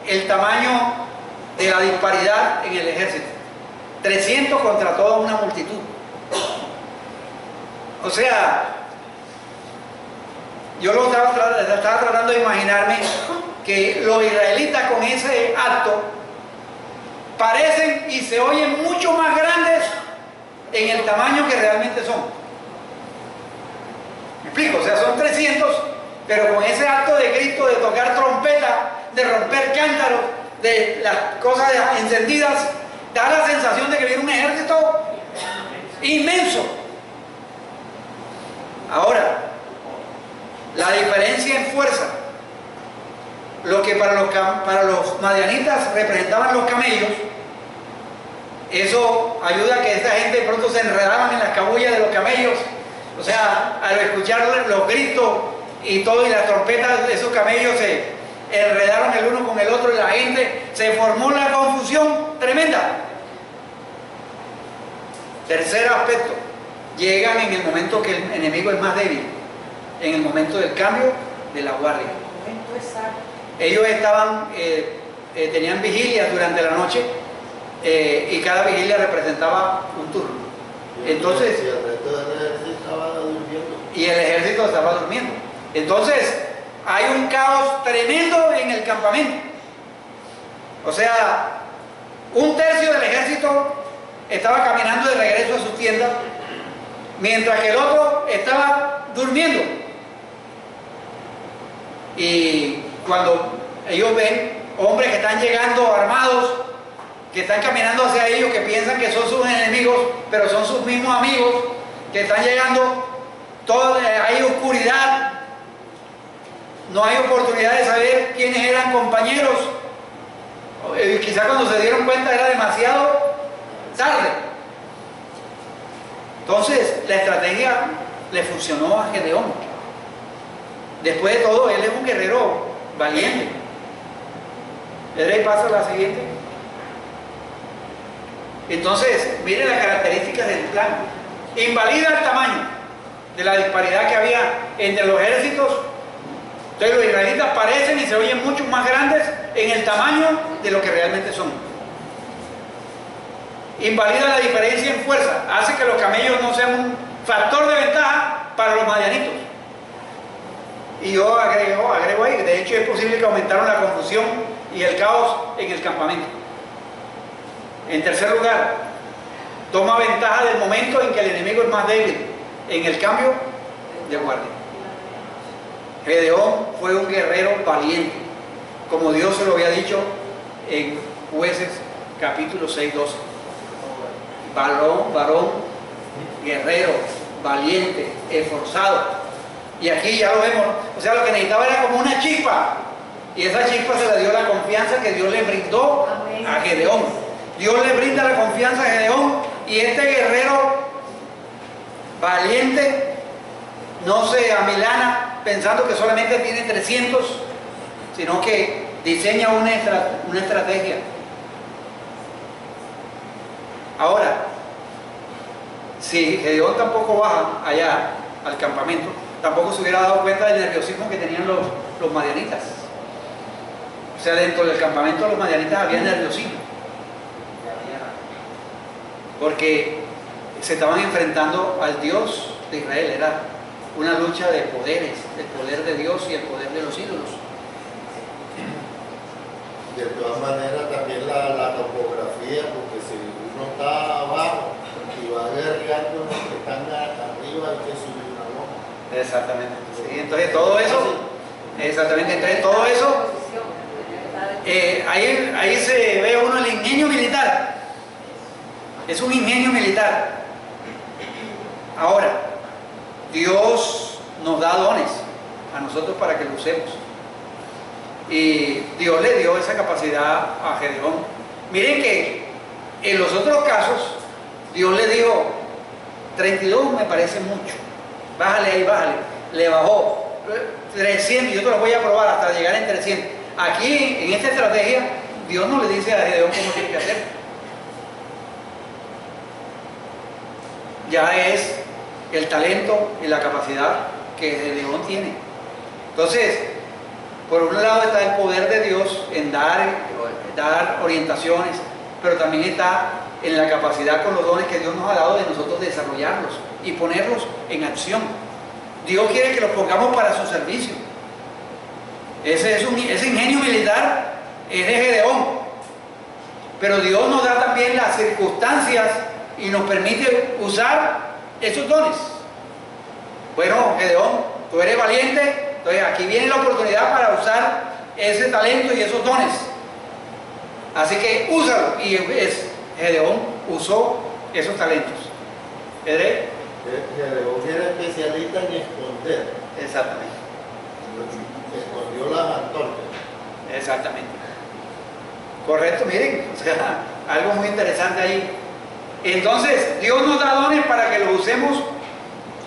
[SPEAKER 1] el tamaño de la disparidad en el ejército. 300 contra toda una multitud. O sea, yo estaba tratando de imaginarme que los israelitas con ese acto parecen y se oyen mucho más grandes en el tamaño que realmente son. ¿Me explico? O sea, son 300, pero con ese acto de grito, de tocar trompeta, de romper cántaros, de las cosas encendidas, da la sensación de que viene un ejército inmenso. Ahora, la diferencia en fuerza, lo que para los madianitas representaban los camellos, eso ayuda a que esta gente de pronto se enredaban en las cabullas de los camellos. O sea, al escuchar los gritos y todo y las trompetas de esos camellos se enredaron el uno con el otro y la gente se formó una confusión tremenda. Tercer aspecto, llegan en el momento que el enemigo es más débil, en el momento del cambio de la guardia. Ellos tenían vigilias durante la noche y cada vigilia representaba un turno. Entonces, y el ejército estaba durmiendo. Entonces, hay un caos tremendo en el campamento. O sea, un tercio del ejército estaba caminando de regreso a sus tiendas, mientras que el otro estaba durmiendo. Y cuando ellos ven hombres que están llegando armados, que están caminando hacia ellos, que piensan que son sus enemigos, pero son sus mismos amigos, que están llegando, hay oscuridad, no hay oportunidad de saber quiénes eran compañeros. Quizá cuando se dieron cuenta era demasiado tarde. Entonces la estrategia le funcionó a Gedeón. Después de todo, él es un guerrero valiente. El rey pasa a la siguiente. Entonces, miren las características del plan. Invalida el tamaño de la disparidad que había entre los ejércitos. Entonces los israelitas parecen y se oyen mucho más grandes en el tamaño de lo que realmente son. Invalida la diferencia en fuerza, hace que los camellos no sean un factor de ventaja para los madianitos. Y yo agrego ahí, de hecho es posible que aumentaron la confusión y el caos en el campamento. En tercer lugar, toma ventaja del momento en que el enemigo es más débil, en el cambio de guardia. Gedeón fue un guerrero valiente, como Dios se lo había dicho en Jueces capítulo 6, 12. Varón, guerrero, valiente, esforzado. Y aquí ya lo vemos, o sea, lo que necesitaba era como una chispa, y esa chispa se le dio la confianza que Dios le brindó a Gedeón. Dios le brinda la confianza a Gedeón, y este guerrero valiente no se amilana pensando que solamente tiene 300, sino que diseña una estrategia. Ahora, si Gedeón tampoco baja allá al campamento, tampoco se hubiera dado cuenta del nerviosismo que tenían los madianitas. sea, dentro del campamento de los madianitas había nerviosismo, porque se estaban enfrentando al Dios de Israel. Era una lucha de poderes, el poder de Dios y el poder de los ídolos.
[SPEAKER 4] De todas maneras, también la topografía, porque si uno está abajo y va guerreando los que están arriba, hay que subir una loma.
[SPEAKER 1] Exactamente. Sí, entonces todo eso, exactamente, entonces todo eso, ahí se ve uno el ingenio militar. Es un ingenio militar. Ahora, Dios nos da dones a nosotros para que lo usemos. Y Dios le dio esa capacidad a Gedeón. Miren que en los otros casos, Dios le dijo, 32 me parece mucho. Bájale ahí, bájale. Le bajó 300, yo te lo voy a probar hasta llegar en 300. Aquí, en esta estrategia, Dios no le dice a Gedeón cómo tiene que hacer. Ya es el talento y la capacidad que Gedeón tiene. Entonces, por un lado está el poder de Dios en dar orientaciones, pero también está en la capacidad con los dones que Dios nos ha dado de nosotros desarrollarlos y ponerlos en acción. Dios quiere que los pongamos para su servicio. Ese ingenio militar es de Gedeón, pero Dios nos da también las circunstancias y nos permite usar esos dones. Bueno, Gedeón, tú eres valiente, entonces aquí viene la oportunidad para usar ese talento y esos dones. Así que úsalo. Y Gedeón usó esos talentos. ¿Edrey?
[SPEAKER 4] Gedeón era especialista en esconder.
[SPEAKER 1] Exactamente.
[SPEAKER 4] Escondió las antorchas.
[SPEAKER 1] Exactamente. Correcto, miren, o sea, algo muy interesante ahí. Entonces, Dios nos da dones para que los usemos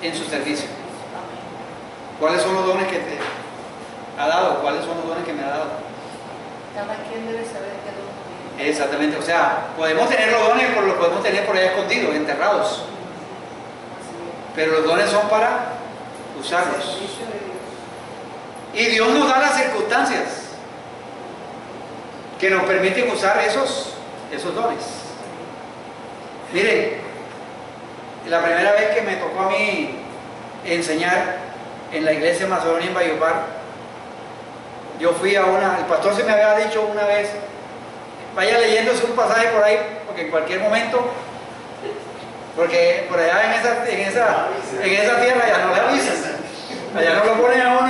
[SPEAKER 1] en su servicio. ¿Cuáles son los dones que te ha dado? ¿Cuáles son los dones que me ha dado?
[SPEAKER 5] Cada quien debe saber qué don tiene.
[SPEAKER 1] Exactamente, o sea, podemos tener los dones, pero los podemos tener por ahí escondidos, enterrados. Pero los dones son para usarlos.
[SPEAKER 5] Servicio de Dios.
[SPEAKER 1] Y Dios nos da las circunstancias que nos permiten usar esos dones. Miren, la primera vez que me tocó a mí enseñar en la iglesia Macedonia en Valledupar, yo fui a el pastor se me había dicho una vez, vaya leyéndose un pasaje por ahí, porque en cualquier momento, porque por allá en esa tierra ya no le avisan, allá no lo ponen a uno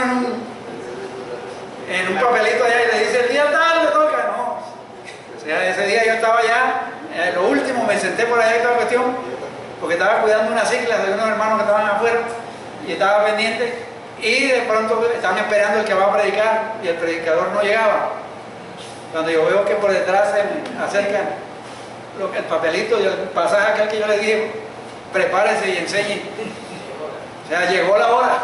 [SPEAKER 1] en un papelito allá y le dice el día tal le toca, no. O sea, ese día yo estaba allá, lo último me senté por allá en toda cuestión, porque estaba cuidando unas ciclas de unos hermanos que estaban afuera y estaba pendiente, y de pronto estaban esperando el que va a predicar y el predicador no llegaba. Cuando yo veo que por detrás se me acerca el papelito y el pasaje aquel que yo le dije, prepárese y enseñe. O sea, llegó la hora.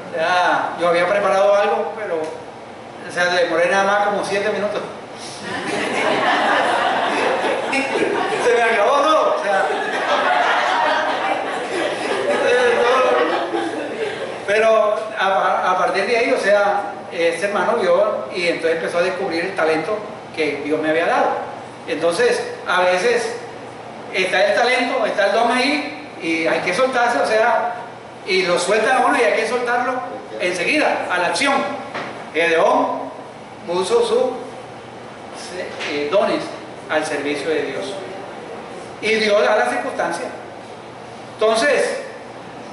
[SPEAKER 1] O sea, yo había preparado algo, pero o sea, demoré nada más como 7 minutos. Se me acabó todo. O sea, pero a partir de ahí, o sea, este hermano vio y entonces empezó a descubrir el talento que Dios me había dado. Entonces, a veces está el talento, está el don ahí y hay que soltarse, o sea, y lo sueltan a uno y hay que soltarlo enseguida, a la acción. Gedeón puso sus dones al servicio de Dios. Y Dios da la circunstancia. Entonces,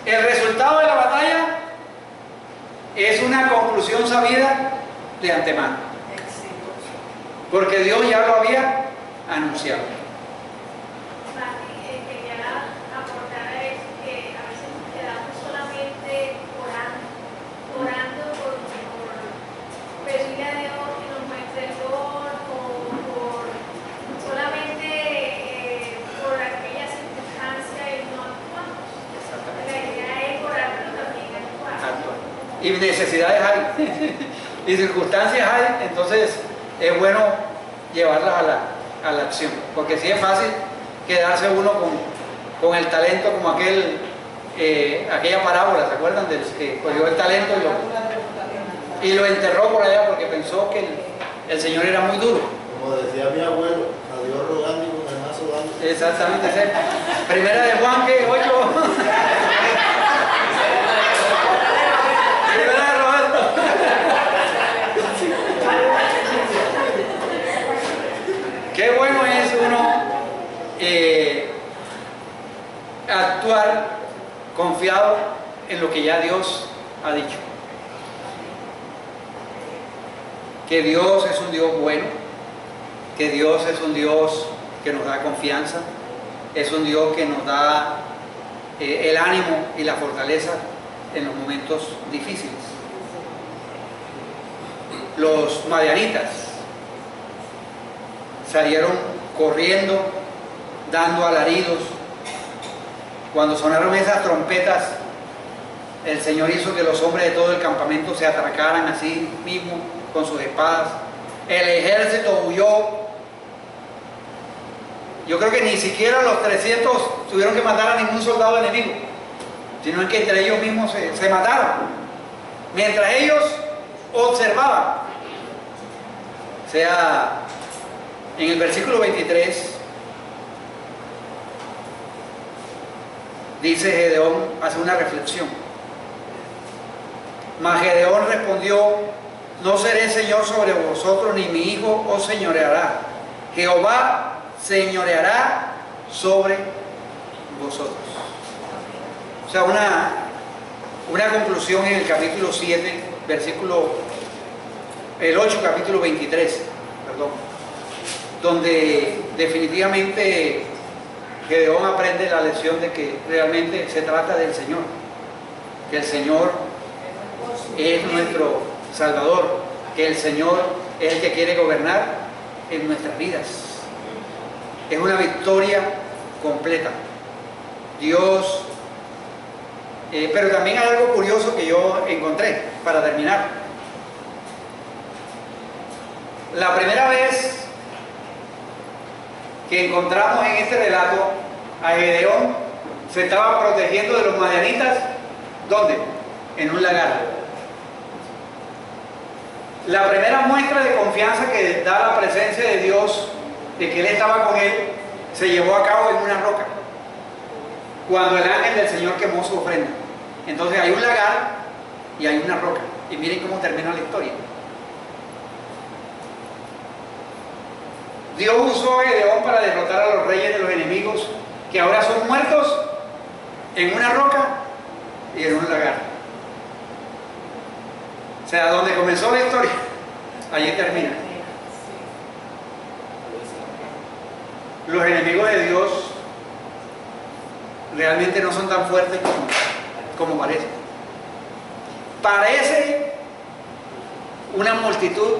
[SPEAKER 1] el resultado de la batalla es una conclusión sabida de antemano. Porque Dios ya lo había anunciado.
[SPEAKER 6] Quería aportar a eso que a veces nos quedamos solamente orando por pedirle a Dios que nos muestre el don, por solamente por aquella circunstancia y no actuamos. La idea es orar, pero también actuar.
[SPEAKER 1] Y necesidades hay, y circunstancias hay, entonces es bueno llevarlas a la acción, porque si es fácil quedarse uno con el talento como aquella parábola, ¿se acuerdan? Del que cogió el talento y lo enterró por allá porque pensó que el Señor era muy duro.
[SPEAKER 4] Como decía mi abuelo, a Dios rogando y con el mazo dando.
[SPEAKER 1] Exactamente, sí. Primera de Juan, que 8. Primera de Roberto. Qué bueno es uno actuar confiado en lo que ya Dios ha dicho. Que Dios es un Dios bueno, que Dios es un Dios que nos da confianza, es un Dios que nos da el ánimo y la fortaleza en los momentos difíciles. Los madianitas salieron corriendo, dando alaridos. Cuando sonaron esas trompetas, el Señor hizo que los hombres de todo el campamento se atracaran así mismo con sus espadas. El ejército huyó. Yo creo que ni siquiera los 300 tuvieron que matar a ningún soldado enemigo, sino que entre ellos mismos se mataron, mientras ellos observaban. O sea, en el versículo 23 dice Gedeón, hace una reflexión. Mas Gedeón respondió: no seré señor sobre vosotros, ni mi hijo os señoreará. Jehová señoreará sobre vosotros. O sea, una conclusión en el capítulo 7, el 8, capítulo 23, perdón, donde definitivamente Gedeón aprende la lección de que realmente se trata del Señor, que el Señor es nuestro Salvador, que el Señor es el que quiere gobernar en nuestras vidas. Es una victoria completa. Dios, pero también hay algo curioso que yo encontré para terminar. La primera vez que encontramos en este relato a Gedeón, se estaba protegiendo de los madianitas. ¿Dónde? En un lagar. La primera muestra de confianza que da la presencia de Dios, de que Él estaba con él, se llevó a cabo en una roca, cuando el ángel del Señor quemó su ofrenda. Entonces hay un lagar y hay una roca, y miren cómo termina la historia. Dios usó a Gedeón para derrotar a los reyes de los enemigos, que ahora son muertos, en una roca y en un lagar. O sea, donde comenzó la historia, allí termina. Los enemigos de Dios realmente no son tan fuertes como parece. Parece una multitud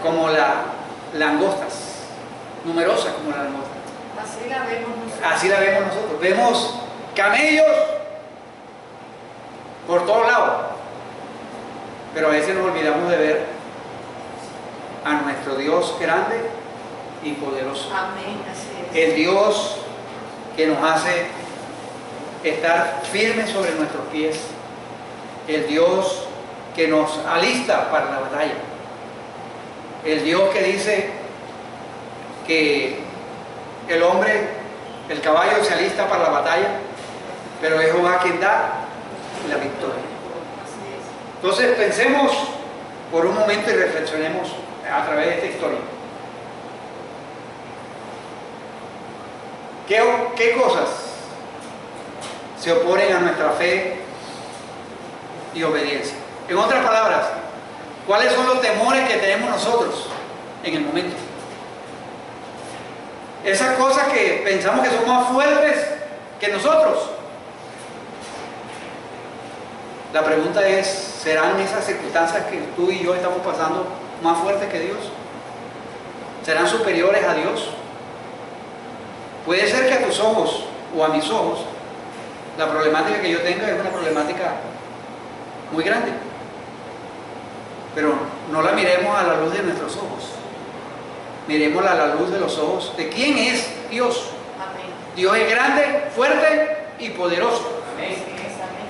[SPEAKER 1] como las langostas, numerosas como las langostas.
[SPEAKER 5] Así la vemos nosotros.
[SPEAKER 1] Así la vemos nosotros. Vemos camellos por todos lados, pero a veces nos olvidamos de ver a nuestro Dios grande y poderoso.
[SPEAKER 5] Amén, así es.
[SPEAKER 1] El Dios que nos hace estar firmes sobre nuestros pies. El Dios que nos alista para la batalla. El Dios que dice que el hombre, el caballo se alista para la batalla, pero es Jehová quien da la victoria. Entonces pensemos por un momento y reflexionemos a través de esta historia. ¿Qué cosas se oponen a nuestra fe y obediencia? En otras palabras, ¿cuáles son los temores que tenemos nosotros en el momento? Esas cosas que pensamos que son más fuertes que nosotros. La pregunta es, ¿serán esas circunstancias que tú y yo estamos pasando más fuertes que Dios? ¿Serán superiores a Dios? Puede ser que a tus ojos o a mis ojos la problemática que yo tenga es una problemática muy grande, pero no la miremos a la luz de nuestros ojos, miremosla a la luz de los ojos de quién es Dios.
[SPEAKER 5] Amén.
[SPEAKER 1] Dios es grande, fuerte y poderoso.
[SPEAKER 3] Amén.
[SPEAKER 5] Así es, amén.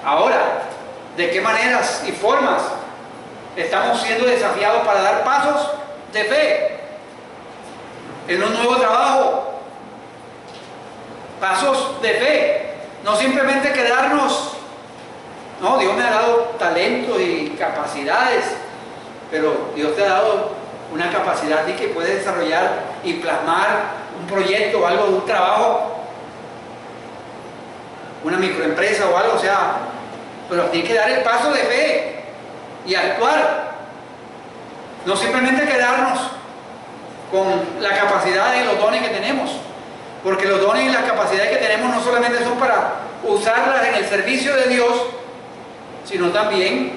[SPEAKER 1] Ahora, ¿De qué maneras y formas estamos siendo desafiados para dar pasos de fe en un nuevo trabajo? Pasos de fe, no simplemente quedarnos, no, Dios me ha dado talentos y capacidades, pero Dios te ha dado una capacidad de que puedes desarrollar y plasmar un proyecto o algo de un trabajo, una microempresa o algo, o sea, pero tienes que dar el paso de fe y actuar, no simplemente quedarnos con la capacidad y los dones que tenemos, porque los dones y las capacidades que tenemos no solamente son para usarlas en el servicio de Dios, sino también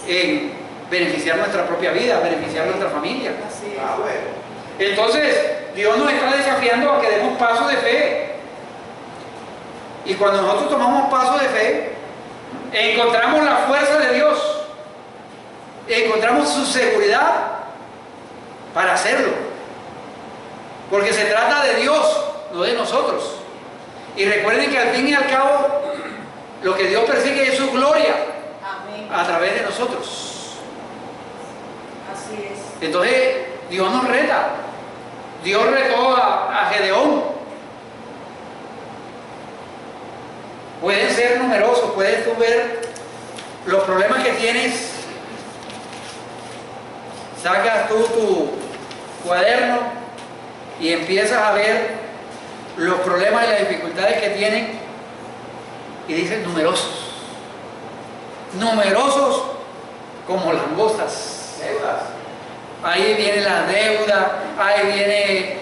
[SPEAKER 1] en beneficiar nuestra propia vida, beneficiar nuestra familia.
[SPEAKER 5] Así es.
[SPEAKER 1] Entonces, Dios nos está desafiando a que demos pasos de fe. Y cuando nosotros tomamos pasos de fe, encontramos la fuerza de Dios, encontramos su seguridad para hacerlo. Porque se trata de Dios, no de nosotros. Y recuerden que al fin y al cabo, lo que Dios persigue es su gloria
[SPEAKER 5] Amén.
[SPEAKER 1] a través de nosotros.
[SPEAKER 5] Así es.
[SPEAKER 1] Entonces, Dios nos reta. Dios retó a Gedeón. Pueden ser numerosos, puedes tú ver los problemas que tienes. Sacas tú tu cuaderno y empiezas a ver los problemas y las dificultades que tienen y dices numerosos. Numerosos como langostas.
[SPEAKER 3] Deudas.
[SPEAKER 1] Ahí viene la deuda, ahí viene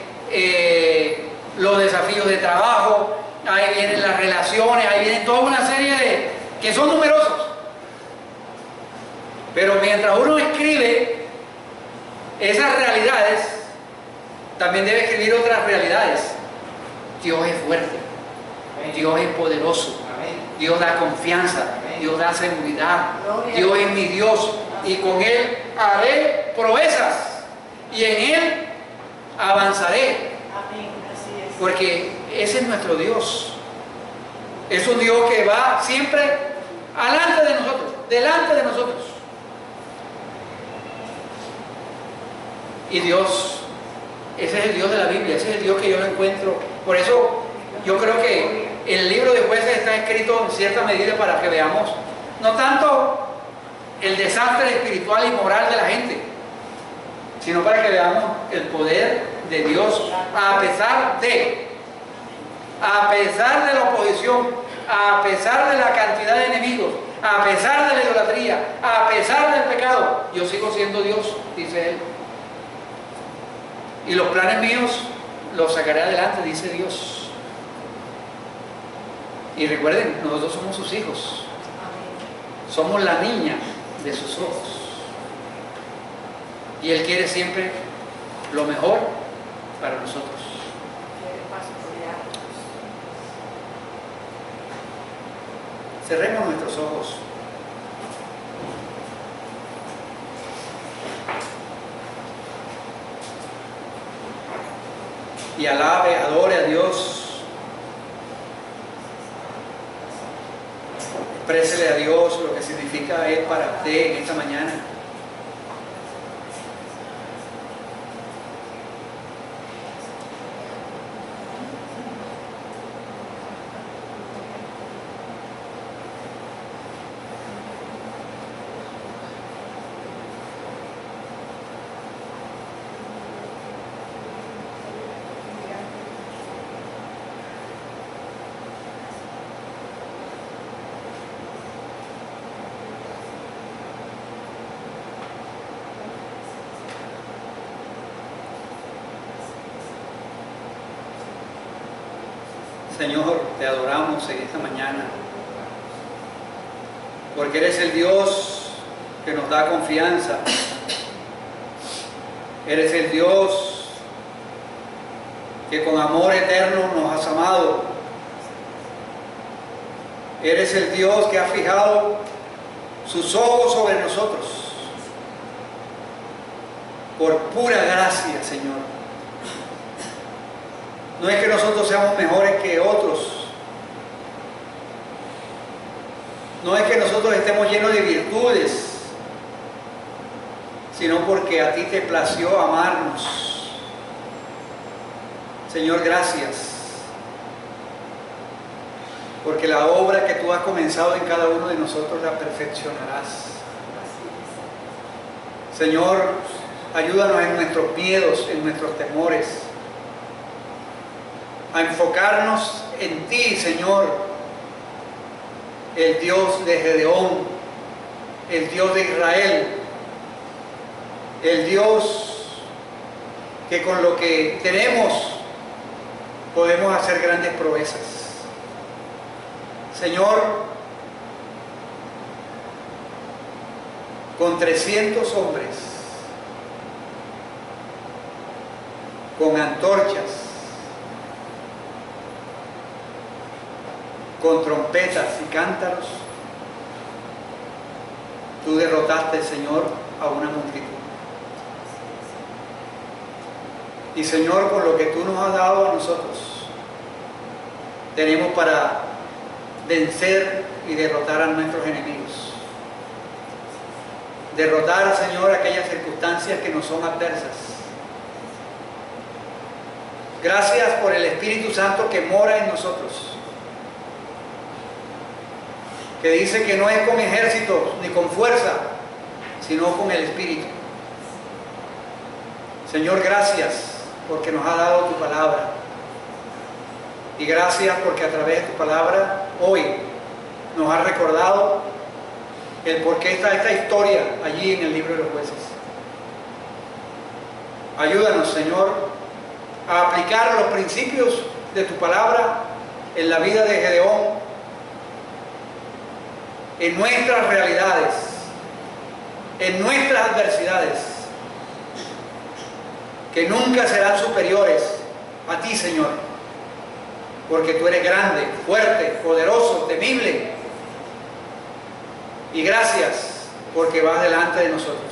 [SPEAKER 1] los desafíos de trabajo, ahí vienen las relaciones, ahí vienen toda una serie de que son numerosos. Pero mientras uno escribe esas realidades, también debe escribir otras realidades. Dios es fuerte, Dios es poderoso,
[SPEAKER 3] Amén.
[SPEAKER 1] Dios da confianza, Dios da seguridad, Dios es mi Dios y con Él haré proezas y en Él avanzaré.
[SPEAKER 5] Amén. Así es.
[SPEAKER 1] Porque ese es nuestro Dios. Es un Dios que va siempre alante de nosotros, delante de nosotros. Y Dios, ese es el Dios de la Biblia, ese es el Dios que yo lo encuentro. Por eso yo creo que el libro de Jueces está escrito en cierta medida para que veamos, no tanto el desastre espiritual y moral de la gente, sino para que veamos el poder de Dios a pesar de la oposición, a pesar de la cantidad de enemigos, a pesar de la idolatría, a pesar del pecado, yo sigo siendo Dios, dice Él. Y los planes míos los sacaré adelante, dice Dios. Y recuerden, nosotros somos sus hijos, somos la niña de sus ojos. Y Él quiere siempre lo mejor para nosotros. Cerremos nuestros ojos. Y alabe, adore a Dios. Exprésele a Dios lo que significa Él para usted en esta mañana. Señor, te adoramos en esta mañana, porque eres el Dios que nos da confianza, eres el Dios que con amor eterno nos has amado, eres el Dios que ha fijado sus ojos sobre nosotros, por pura gracia, Señor. No es que nosotros seamos mejores que otros. No es que nosotros estemos llenos de virtudes, sino porque a ti te plació amarnos. Señor, gracias, porque la obra que tú has comenzado en cada uno de nosotros la perfeccionarás. Señor, ayúdanos en nuestros miedos, en nuestros temores, a enfocarnos en ti, Señor, el Dios de Gedeón, el Dios de Israel, el Dios que con lo que tenemos podemos hacer grandes proezas. Señor, con 300 hombres, con antorchas, con trompetas y cántaros, tú derrotaste, Señor, a una multitud. Y Señor, con lo que tú nos has dado a nosotros, tenemos para vencer y derrotar a nuestros enemigos. Derrotar, Señor, aquellas circunstancias que nos son adversas. Gracias por el Espíritu Santo que mora en nosotros, que dice que no es con ejércitos ni con fuerza, sino con el Espíritu. Señor, gracias porque nos ha dado tu palabra. Y gracias porque a través de tu palabra hoy nos ha recordado el por qué está esta historia allí en el libro de los jueces. Ayúdanos, Señor, a aplicar los principios de tu palabra en la vida de Gedeón, en nuestras realidades, en nuestras adversidades, que nunca serán superiores a ti, Señor, porque tú eres grande, fuerte, poderoso, temible. Y gracias porque vas delante de nosotros.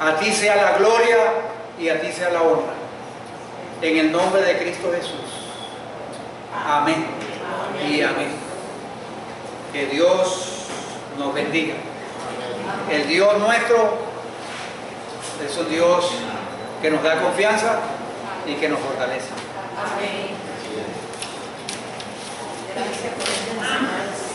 [SPEAKER 1] A ti sea la gloria y a ti sea la honra. En el nombre de Cristo Jesús. Amén. Y amén. Que Dios nos bendiga. El Dios nuestro es un Dios que nos da confianza y que nos fortalece.
[SPEAKER 5] Amén. Gracias por esta enseñanza.